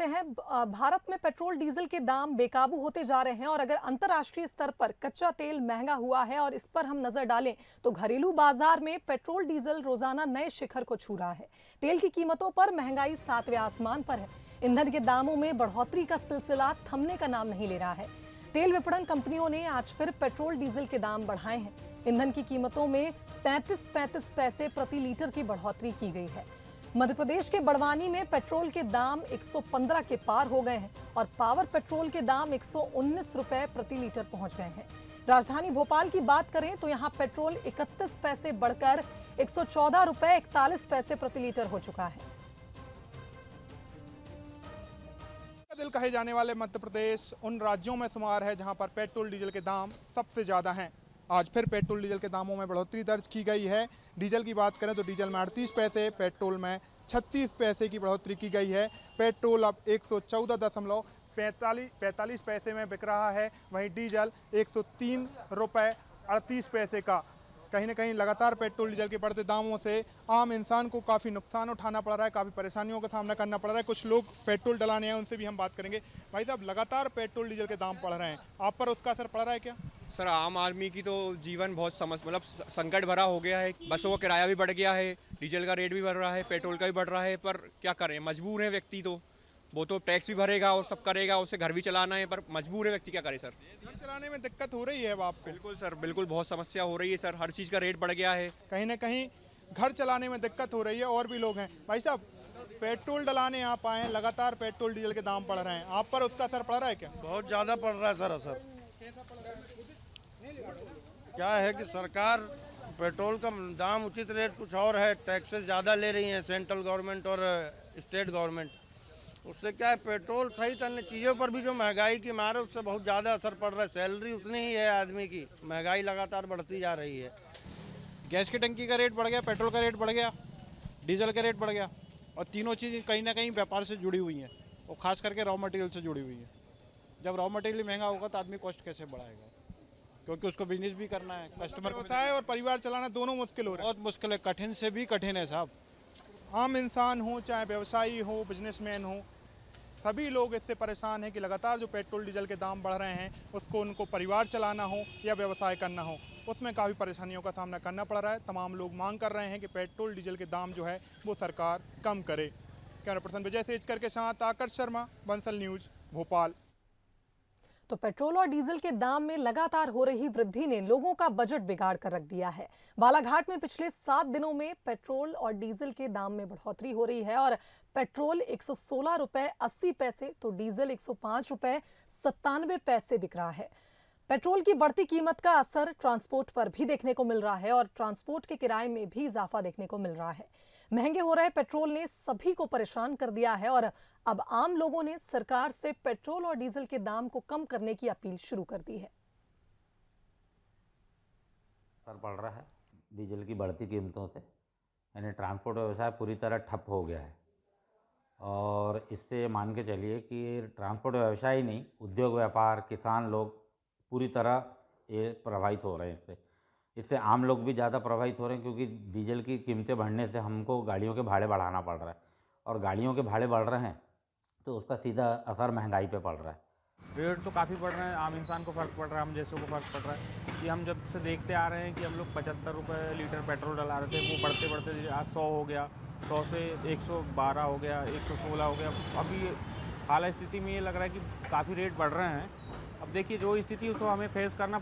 करते हैं। भारत में पेट्रोल डीजल के दाम बेकाबू होते जा रहे हैं और अगर अंतर्राष्ट्रीय स्तर पर कच्चा तेल महंगा हुआ है और इस पर हम नजर डालें तो घरेलू बाजार में पेट्रोल डीजल रोजाना नए शिखर को छू रहा है। तेल की कीमतों पर महंगाई सातवें आसमान पर है। ईंधन के दामों में बढ़ोतरी का सिलसिला थमने का नाम नहीं ले रहा है। तेल विपणन कंपनियों ने आज फिर पेट्रोल डीजल के दाम बढ़ाए हैं। ईंधन की कीमतों में 35 पैसे प्रति लीटर की बढ़ोतरी की गई है। मध्य प्रदेश के बड़वानी में पेट्रोल के दाम 115 के पार हो गए हैं और पावर पेट्रोल के दाम 119 रुपए प्रति लीटर पहुंच गए हैं। राजधानी भोपाल की बात करें तो यहां पेट्रोल 31 पैसे बढ़कर 114 रुपए 41 पैसे प्रति लीटर हो चुका है। दिल कहे जाने वाले मध्य प्रदेश उन राज्यों में शुमार है जहां पर पेट्रोल डीजल के दाम सबसे ज़्यादा हैं। आज फिर पेट्रोल डीजल के दामों में बढ़ोतरी दर्ज की गई है। डीजल की बात करें तो डीजल में 38 पैसे, पेट्रोल में 36 पैसे की बढ़ोतरी की गई है। पेट्रोल अब 114.45 पैसे में बिक रहा है, वहीं डीजल 103 रुपये 38 पैसे का। कहीं ना कहीं लगातार पेट्रोल डीजल के बढ़ते दामों से आम इंसान को काफ़ी नुकसान उठाना पड़ रहा है, काफ़ी परेशानियों का सामना करना पड़ रहा है। कुछ लोग पेट्रोल डलाने हैं, उनसे भी हम बात करेंगे। भाई साहब, लगातार पेट्रोल डीजल के दाम बढ़ रहे हैं, आप पर उसका असर पड़ रहा है क्या? सर, आम आदमी की तो जीवन बहुत संकट भरा हो गया है। बसों का किराया भी बढ़ गया है, डीजल का रेट भी बढ़ रहा है, पेट्रोल का भी बढ़ रहा है। पर क्या करें, मजबूर है व्यक्ति, तो वो तो टैक्स भी भरेगा और सब करेगा, उसे घर भी चलाना है, पर मजबूर है व्यक्ति, क्या करे सर। घर चलाने में दिक्कत हो रही है अब आपको? बिल्कुल सर, बिल्कुल बहुत समस्या हो रही है सर, हर चीज़ का रेट बढ़ गया है। कहीं ना कहीं घर चलाने में दिक्कत हो रही है। और भी लोग हैं। भाई साहब, पेट्रोल डलाने आप आए हैं, लगातार पेट्रोल डीजल के दाम बढ़ रहे हैं, आप पर उसका असर पड़ रहा है क्या? बहुत ज़्यादा पड़ रहा है सर असर। कैसा पड़ रहा है? क्या है कि सरकार पेट्रोल का दाम उचित रेट कुछ और है, टैक्सेस ज़्यादा ले रही हैं सेंट्रल गवर्नमेंट और स्टेट गवर्नमेंट। उससे क्या है, पेट्रोल सहित अन्य चीज़ों पर भी जो महंगाई की मार है उससे बहुत ज़्यादा असर पड़ रहा है। सैलरी उतनी ही है आदमी की, महंगाई लगातार बढ़ती जा रही है। गैस की टंकी का रेट बढ़ गया, पेट्रोल का रेट बढ़ गया, डीजल का रेट बढ़ गया, और तीनों चीज़ कहीं ना कहीं व्यापार से जुड़ी हुई हैं और ख़ास करके रॉ मटेरियल से जुड़ी हुई है। जब रॉ मटेरियल महंगा होगा तो आदमी कॉस्ट कैसे बढ़ाएगा, क्योंकि उसको बिजनेस भी करना है, कस्टमर व्यवसाय और परिवार चलाना दोनों मुश्किल हो रहा है। बहुत मुश्किल है, कठिन से भी कठिन है साहब। आम इंसान हो, चाहे व्यवसायी हो, बिजनेसमैन हो, सभी लोग इससे परेशान हैं कि लगातार जो पेट्रोल डीजल के दाम बढ़ रहे हैं उसको उनको परिवार चलाना हो या व्यवसाय करना हो, उसमें काफ़ी परेशानियों का सामना करना पड़ रहा है। तमाम लोग मांग कर रहे हैं कि पेट्रोल डीजल के दाम जो है वो सरकार कम करे। कैमरा पर्सन विजय सेजकर के साथ आकर्ष शर्मा, बंसल न्यूज़, भोपाल। तो पेट्रोल और डीजल के दाम में लगातार हो रही वृद्धि ने लोगों का बजट बिगाड़ कर रख दिया है। बालाघाट में पिछले 7 दिनों में पेट्रोल और डीजल के दाम में बढ़ोतरी हो रही है और पेट्रोल 116 रुपए 80 पैसे तो डीजल 105 रुपए 97 पैसे बिक रहा है। पेट्रोल की बढ़ती कीमत का असर ट्रांसपोर्ट पर भी देखने को मिल रहा है और ट्रांसपोर्ट के किराए में भी इजाफा देखने को मिल रहा है। महंगे हो रहे पेट्रोल ने सभी को परेशान कर दिया है और अब आम लोगों ने सरकार से पेट्रोल और डीजल के दाम को कम करने की अपील शुरू कर दी है। असर पड़ रहा है डीजल की बढ़ती कीमतों से, यानी ट्रांसपोर्ट व्यवसाय पूरी तरह ठप हो गया है। और इससे मान के चलिए कि ट्रांसपोर्ट व्यवसाय ही नहीं, उद्योग व्यापार, किसान लोग पूरी तरह ये प्रभावित हो रहे हैं। इससे आम लोग भी ज़्यादा प्रभावित हो रहे हैं, क्योंकि डीजल की कीमतें बढ़ने से हमको गाड़ियों के भाड़े बढ़ाना पड़ रहा है और गाड़ियों के भाड़े बढ़ रहे हैं तो उसका सीधा असर महंगाई पे पड़ रहा है। रेट तो काफ़ी बढ़ रहे हैं, आम इंसान को फ़र्क पड़ रहा है, हम जैसों को फ़र्क पड़ रहा है कि हम जब से देखते आ रहे हैं कि हम लोग 75 रुपये लीटर पेट्रोल डला रहे थे, वो बढ़ते बढ़ते आज 100 हो गया, 100 से 112 हो गया, 116 हो गया। अभी हाल स्थिति में ये लग रहा है कि काफ़ी रेट बढ़ रहे हैं। अब देखिए, जो स्थिति उसको हमें फेस करना